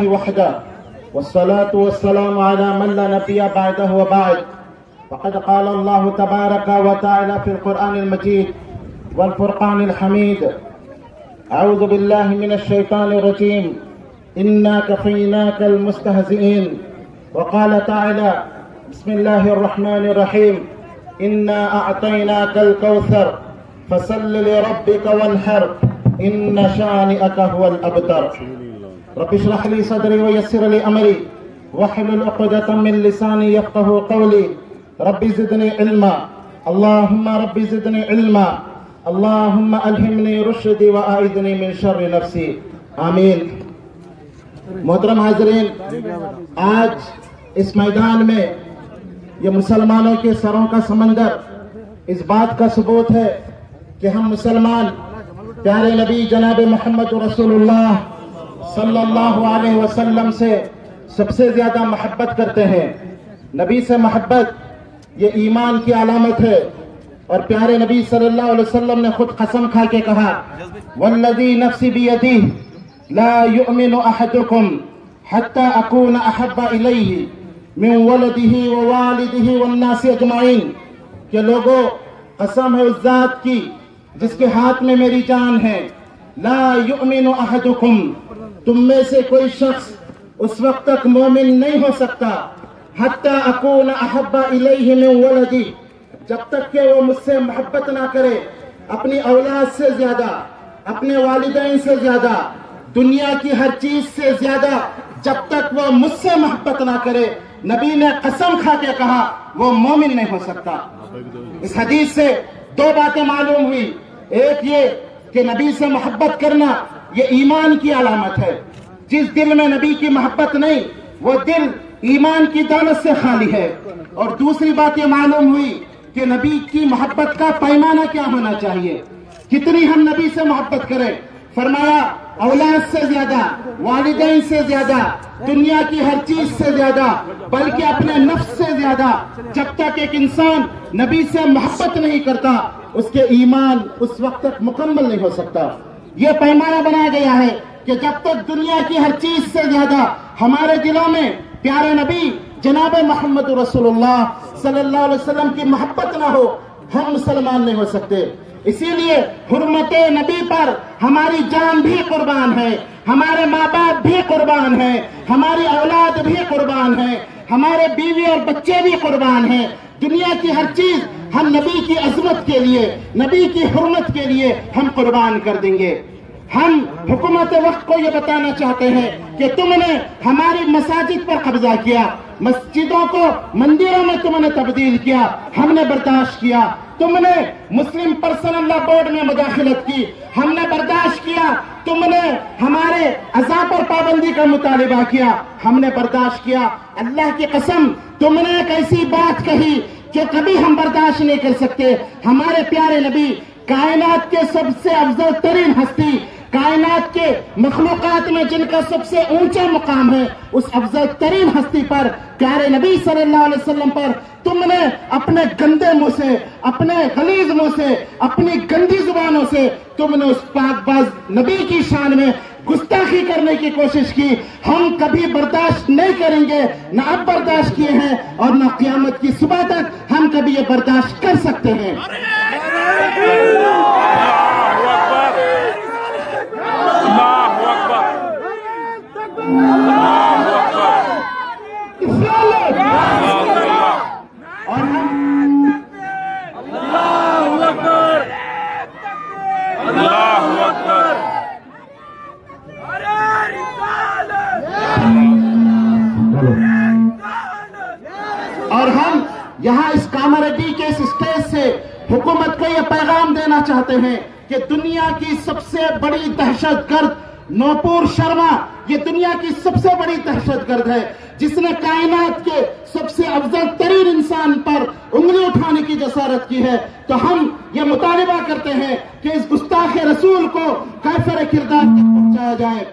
वहदा वस्सलातु वस्सलामु अला मन ला नबिय्य बअदहु व बाद फ़क़द क़ाल अल्लाहु तबारक व तआला फ़िल क़ुरआनिल मजीद वल फ़ुरक़ानिल हमीद अऊज़ु बिल्लाहि मिनश शैतानिर रजीम इन्ना कफ़ैनाकल मुस्तहज़िईन व क़ाल तआला बिस्मिल्लाहिर रहमानिर रहीम इन्ना अअतैनाकल कौसर फसल्लि लिरब्बिक वन्हर इन्न शानिअक हुवल अबतर। रब्बि इश्रह ली सदरी व यस्सिर ली अमरी वहलुल उक़दतम मिन लिसानी यफ़क़हू क़ौली। रब्बि ज़िदनी इल्मा अल्लाहुम्मा रब्बि ज़िदनी इल्मा अल्लाहुम्मा अल्हिमनी रुश्दी व आइज़नी मिन शर्रि नफ्सी आमीन। मोहतरम हाज़रीन, आज इस मैदान में ये मुसलमानों के सरों का समंदर इस बात का सबूत है कि हम मुसलमान प्यारे नबी जनाब मोहम्मद रसूलुल्लाह सल्लल्लाहु अलैहि वसल्लम से सबसे ज्यादा मोहब्बत करते हैं। नबी से मोहब्बत ये ईमान की अलामत है और प्यारे नबी सल्लल्लाहु अलैहि वसल्लम ने खुद कसम खा के कहा, वल्लज़ी नफ्सी बियदिही ला युमिनु अहदुकुम हत्ता अकूना अहब्बा इलैहि मिन वलदिही व वालिदिही वन्नासि अजमाइन। कि लोगों, कसम है उस जात की जिसके हाथ में मेरी जान है, ला युमिनु अहदुकुम, तुम में से कोई शख्स उस वक्त तक मोमिन नहीं हो सकता, हत्ता अकूना अहब्बा इलैहि मिन वलदी, जब तक कि वो मुझसे मोहब्बत ना करे अपनी औलाद से ज्यादा, अपने वालिदैन से ज्यादा, दुनिया की हर चीज से ज्यादा, जब तक वो मुझसे मोहब्बत ना करे, नबी ने कसम खा के कहा, वो मोमिन नहीं हो सकता। इस हदीस से दो बातें मालूम हुई। एक ये कि नबी से मोहब्बत करना ये ईमान की अलामत है। जिस दिल में नबी की मोहब्बत नहीं, वो दिल ईमान की दौलत से खाली है। और दूसरी बात ये मालूम हुई कि नबी की मोहब्बत का पैमाना क्या होना चाहिए, कितनी हम नबी से मोहब्बत करें। फरमाया, औलाद से ज्यादा, वालिदैन से ज्यादा, दुनिया की हर चीज से ज्यादा, बल्कि अपने नफ्स से ज्यादा। जब तक एक इंसान नबी से मोहब्बत नहीं करता, उसके ईमान उस वक्त तक मुकम्मल नहीं हो सकता। यह पैमाना बनाया गया है कि जब तक दुनिया की हर चीज से ज्यादा हमारे दिलों में प्यारे नबी जनाब मोहम्मद रसूलुल्लाह सल्लल्लाहु अलैहि वसल्लम की मोहब्बत ना हो, हम मुसलमान नहीं हो सकते। इसीलिए हुर्मते नबी पर हमारी जान भी कुर्बान है, हमारे माँ बाप भी कुर्बान है, हमारी औलाद भी कुर्बान है, हमारे बीवी और बच्चे भी कुर्बान हैं। दुनिया की हर चीज हम नबी की अजमत के लिए, नबी की हुर्मत के लिए हम कुर्बान कर देंगे। हम हुकूमत वक्त को ये बताना चाहते हैं कि तुमने हमारी मसाजिद पर कब्जा किया, मस्जिदों को मंदिरों में तुमने तब्दील किया, हमने बर्दाश्त किया। तुमने मुस्लिम पर्सनल लॉ बोर्ड में मुदाखलत की, हमने बर्दाश्त किया। तुमने हमारे अज़ा पर पाबंदी का मुतालिबा किया, हमने बर्दाश्त किया। अल्लाह की कसम, तुमने एक ऐसी बात कही कि कभी हम बर्दाश्त नहीं कर सकते। हमारे प्यारे नबी, कायनात के सबसे अफजल तरीन हस्ती, कायनात के मखलूकात में जिनका सबसे ऊंचा मुकाम है, उस अफजल तरीन हस्ती पर, प्यारे नबी सल्लल्लाहु अलैहि वसल्लम पर तुमने अपने गंदे मुंह से, अपने गलीज मुंह से, अपनी गंदी जुबानों से तुमने उस पाकबाज नबी की शान में गुस्ताखी करने की कोशिश की। हम कभी बर्दाश्त नहीं करेंगे, न अब बर्दाश्त किए हैं और न क़यामत की सुबह तक हम कभी ये बर्दाश्त कर सकते हैं। और हम यहाँ इस कामरेड्डी के इस स्टेज से हुकूमत को यह पैगाम देना चाहते हैं कि दुनिया की सबसे बड़ी दहशतगर्द नूपुर शर्मा, ये दुनिया की सबसे बड़ी दहशतगर्द है, जिसने कायनात के सबसे अफजल तरीन इंसान पर उंगली उठाने की जसारत की है। तो हम ये मुतालिबा करते हैं कि इस गुस्ताख रसूल को काफिर किरदार तक पहुंचाया जाए,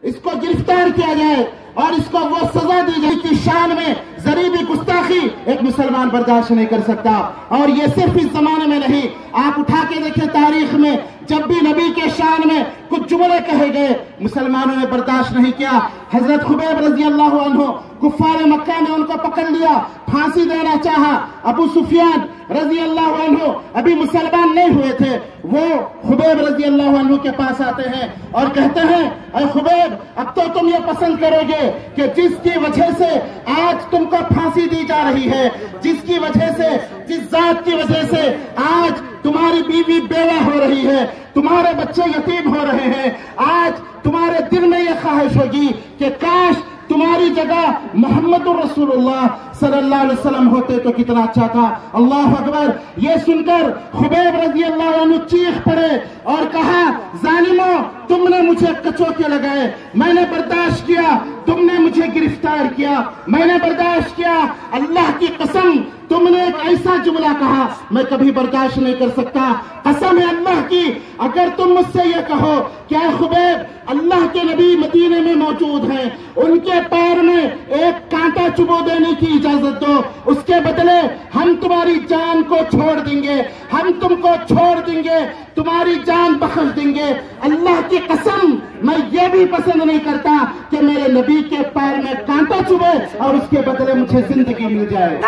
इसको गिरफ्तार किया जाए और इसको वो सजा दी जाए कि शान में जरी भी गुस्ताखी एक मुसलमान बर्दाश्त नहीं कर सकता। और ये सिर्फ इस जमाने में नहीं, आप उठा के देखें तारीख में, जब भी नबी के शान में कुछ जुमले कहे गए, मुसलमानों ने बर्दाश्त नहीं किया। हजरत खुबैब रजी अल्लाह अन्हु कुफ्फार मक्का ने उनको पकड़ लिया, फांसी देना चाहा। अबू सुफियान रजी अल्लाह अन्हु अभी मुसलमान नहीं हुए थे, वो खुबैब रजी अल्लाह अन्हु के पास आते हैं और कहते हैं, अरे खुबैब, अब तो तुम ये पसंद करोगे कि जिसकी वजह से आज तुमको फांसी दी जा रही है, जिसकी वजह से, जिस जात की वजह से आज तुम्हारी बीवी बेवा हो रही है, तुम्हारे बच्चे यतीम हो रहे हैं, आज तुम्हारे दिल में यह ख्वाहिश होगी कि काश तुम्हारी जगह मोहम्मद रसूलुल्लाह सल्लल्लाहु अलैहि वसल्लम होते तो कितना अच्छा था। अल्लाह अकबर। ये सुनकर खुबैब रजी अल्लाह अन्हु चीख पड़े और कहा, जालिमो, तुमने मुझे कचोके लगाए, मैंने बर्दाश्त किया, तुमने मुझे गिरफ्तार किया, मैंने बर्दाश्त किया। अल्लाह की कसम, तुमने एक ऐसा जुमला कहा मैं कभी बर्दाश्त नहीं कर सकता। कसम है अल्लाह की, अगर तुम मुझसे यह कहो क्या खुबैब, अल्लाह के नबी मदीने में मौजूद हैं, उनके पैर में एक कांटा चुबो देने की इजाजत दो, उसके बदले हम तुम्हारी जान को छोड़ देंगे, हम तुमको छोड़ देंगे, तुम्हारी जान बख्श देंगे। अल्लाह की कसम, मैं ये भी पसंद नहीं करता कि मेरे नबी के पैर में कांटा चुभे और उसके बदले मुझे जिंदगी मिल जाए।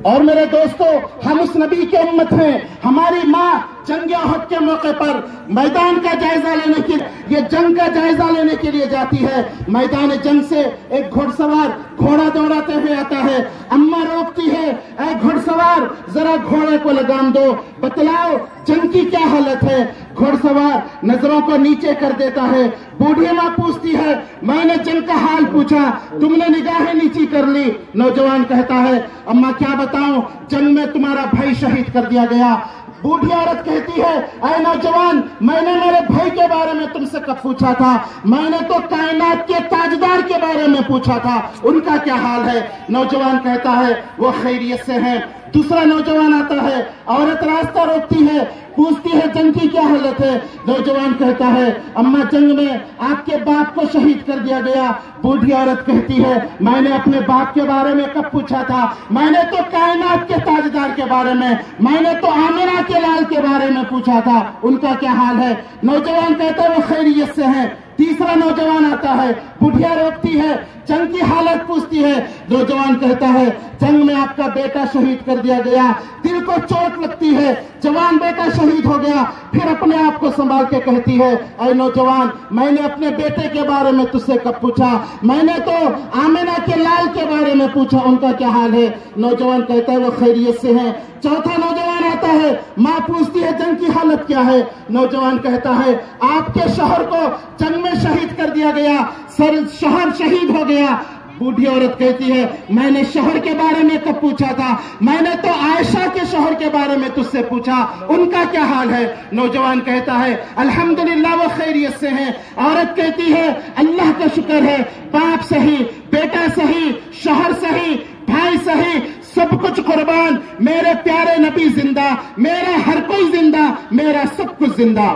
और मेरे दोस्तों, हम उस नबी के उम्मत हैं। हमारी माँ जंग उहद के मौके पर मैदान का जायजा लेने के लिए, जंग का जायजा लेने के लिए जाती है। मैदान जंग से एक घुड़सवार घोड़ा दौड़ाते हुए आता है, अम्मा रोकती है, ऐ घुड़सवार, जरा घोड़े को लगाम दो, बतलाओ जंग की क्या हालत है। घुड़सवार नजरों को नीचे कर देता है। बूढ़ी माँ पूछती है, मैंने जंग का हाल पूछा, तुमने निगाहें नीची कर ली। नौजवान कहता है, अम्मा क्या बताऊं, जंग में तुम्हारा भाई शहीद कर दिया गया। बूढ़ी औरत कहती है, ऐ नौजवान, मैंने मेरे भाई के बारे में तुमसे कब पूछा था, मैंने तो कायनात के ताजदार के बारे में पूछा था, उनका क्या हाल है। नौजवान कहता है, वो खैरियत से हैं। दूसरा नौजवान आता है, औरत रास्ता रोकती है, पूछती है जंग की क्या हालत है। नौजवान कहता है, अम्मा जंग में आपके बाप को शहीद कर दिया गया। बूढ़ी औरत कहती है, मैंने अपने बाप के बारे में कब पूछा था, मैंने तो कायनात के ताजदार के बारे में, मैंने तो आमिना के लाल के बारे में पूछा था, उनका क्या हाल है। नौजवान कहता है, वो खैरियत से है। तीसरा नौजवान आता है, बुढ़िया रोकती है, जंग की हालत पूछती है। नौजवान कहता है, जंग में आपका बेटा शहीद कर दिया गया, दिल को चोट लगती है, जवान बेटा शहीद हो गया। फिर अपने आप को संभाल के कहती है, ऐ नौजवान, मैंने अपने बेटे के बारे में तुझसे कब पूछा, मैंने तो आमिना के लाल के बारे में पूछा, उनका क्या हाल है। नौजवान कहता है, वो खैरियत से हैं। चौथा नौजवान आता है, माँ पूछती है जंग की हालत क्या है। नौजवान कहता है, आपके शहर को जंग में शहीद कर दिया गया, शहर शहीद हो गया। बूढ़ी औरत कहती है, मैंने शहर के बारे में कब पूछा था, मैंने तो आयशा के शहर के बारे में तुझसे पूछा, उनका क्या हाल है। नौजवान कहता है, अल्हम्दुलिल्लाह वो खैरियत से हैं। औरत कहती है, अल्लाह का शुक्र है, बाप सही, बेटा सही, शहर सही, भाई सही, सब कुछ कुर्बान, मेरे प्यारे नबी जिंदा, मेरा हर कोई जिंदा, मेरा सब कुछ जिंदा।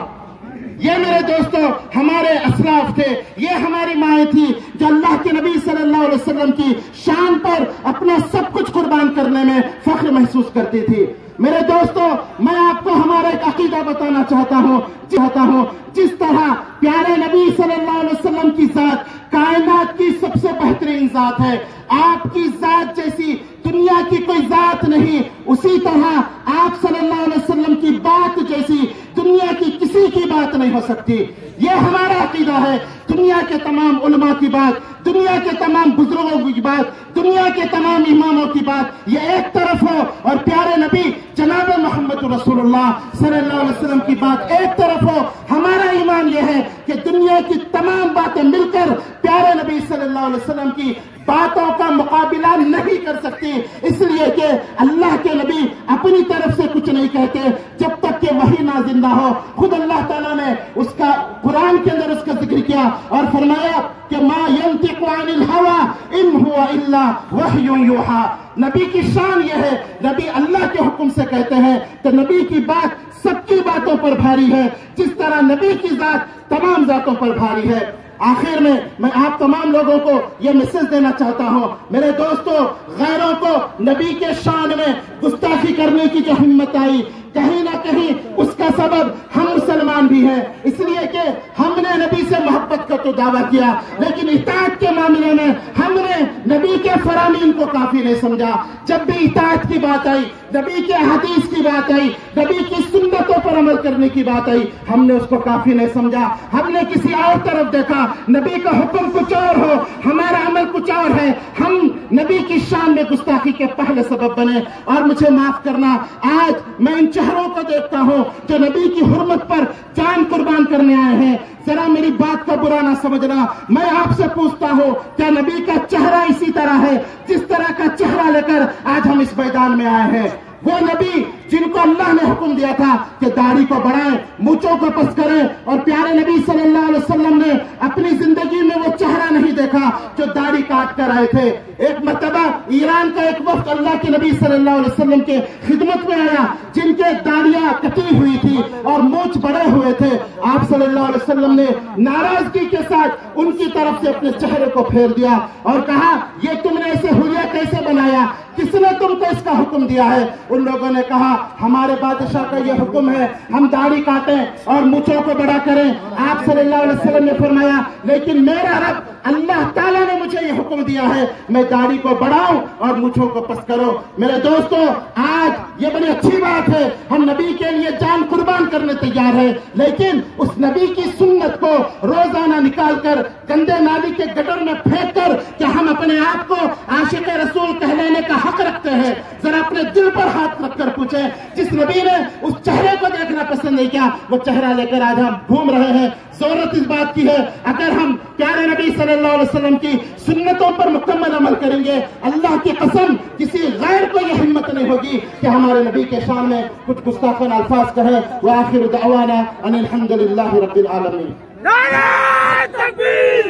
ये मेरे दोस्तों हमारे असलाफ थे, ये हमारी माएँ थी जो अल्लाह के नबी सल्लल्लाहु अलैहि वसल्लम की शान पर अपना सब कुछ कुर्बान करने में फख्र महसूस करती थी। मेरे दोस्तों, मैं आपको हमारा एक अकीदा बताना चाहता हूँ। जिस तरह प्यारे नबी सल्लल्लाहु अलैहि वसल्लम की जात कायनात की सबसे बेहतरीन जात है, आपकी जात जैसी दुनिया की कोई जात नहीं, उसी तरह आप सल्लल्लाहु अलैहि वसल्लम की बात जैसी दुनिया की किसी की बात नहीं हो सकती। ये हमारा अकीदा है। दुनिया के तमाम उलमा की बात, दुनिया के तमाम बुजुर्गों की बात, दुनिया के तमाम इमामों की बात, ये एक तरफ हो और प्यारे नबी जनाब मोहम्मद रसूलुल्लाह सल्लल्लाहु अलैहि वसल्लम की बात एक तरफ हो। हमारा ईमान यह है कि दुनिया की तमाम बातें मिलकर प्यारे नबी सल्लल्लाहु अलैहि वसल्लम की बातों का मुकाबला नहीं कर सकती, इसलिए कि अल्लाह के नबी अपनी तरफ से कुछ नहीं कहते जब तक कि वही नाज़िल ना हो। खुद अल्लाह ताला ने उसका कुरान के अंदर उसका जिक्र किया और फरमाया कि मा यंतिकु अनिल हवा इन हुवा इल्ला वह्युन यूहा। नबी की शान यह है, नबी अल्लाह के हुक्म से कहते हैं, तो नबी की बात सबकी बातों पर भारी है, जिस तरह नबी की जात तमाम जातों पर भारी है। आखिर में मैं आप तमाम लोगों को यह मैसेज देना चाहता हूँ, मेरे दोस्तों, गैरों को नबी के शान में गुस्ताखी करने की जो हिम्मत आई, कहीं ना कहीं उसका सबब हम मुसलमान भी हैं, इसलिए कि हमने नबी से मोहब्बत का तो दावा किया, लेकिन इताअत के मामले में हमने नबी के फरामीन को काफी नहीं समझा। जब भी इताअत की बात आई, नबी के हदीस की बात आई, नबी की सुन्नतों पर अमल करने की बात आई, हमने उसको काफी नहीं समझा। हमने किसी और तरफ देखा, नबी का हुक्म कुछ और हो, हमारा अमल कुछ और है, हम नबी की शान में गुस्ताखी के पहले सबब बने। और मुझे माफ करना, आज मैं इन चेहरों को देखता हूँ जो नबी की हुर्मत पर जान कुर्बान करने आए हैं। जरा मेरी बात का बुरा ना समझना, मैं आपसे पूछता हूँ, क्या नबी का चेहरा इसी तरह है जिस तरह का चेहरा लेकर आज हम इस मैदान में आए हैं? वो नबी जिनको अल्लाह ने हुक्म दिया था कि दाढ़ी को बढ़ाएं, मूंछों को पस करें, और प्यारे नबी सल्लल्लाहु अलैहि वसल्लम ने अपनी जिंदगी में वो चेहरा नहीं देखा जो दाढ़ी काट कर आए थे। एक मर्तबा ईरान का एक वक्त अल्लाह के नबी सल्लल्लाहु अलैहि वसल्लम के खिदमत में आया, जिनके दाढ़ियां कटी हुई थी और मूंछ बड़े हुए थे। आप सल्लल्लाहु अलैहि वसल्लम ने नाराजगी के साथ उनकी तरफ से अपने चेहरे को फेर दिया और कहा, ये तुमने ऐसे हुलिया कैसे बनाया, किसने तुमको इसका हुक्म दिया है? उन लोगों ने कहा, हमारे बादशाह का ये हुक्म है, हम दाढ़ी काटें और मूंछों को बड़ा करें। आप सल्लल्लाहु अलैहि वसल्लम ने फरमाया, लेकिन मेरा रब अल्लाह ताला ने मुझे ये हुक्म दिया है, मैं दाढ़ी को बढ़ाऊं और मूंछों को पस करो। मेरे दोस्तों, आज ये बड़ी अच्छी बात है, हम नबी के लिए जान कुर्बान करने तैयार है, लेकिन उस नबी की सुन्नत को रोजाना निकालकर गंदे नाली के गटर में फेंक कर क्या हम अपने आप को आशिक रसूल कहलाने का हक रखते हैं? जरा अपने दिल पर हाथ रखकर पूछे, जिस नबी ने उस चेहरे को देखना पसंद नहीं किया, वो चेहरा लेकर आज हम घूम रहे हैं। जरूरत इस बात की है, अगर हम प्यारे नबी सल्लल्लाहु अलैहि वसल्लम की सुन्नतों पर मुकम्मल अमल करेंगे, अल्लाह की कसम किसी गैर को यह हिम्मत नहीं होगी कि हमारे नबी के शान में कुछ गुस्ताखाना अल्फाज कहे। व आखिर दअवाना अनिल हम्दुलिल्लाहि रब्बिल आलमीन। नारे तकबीर।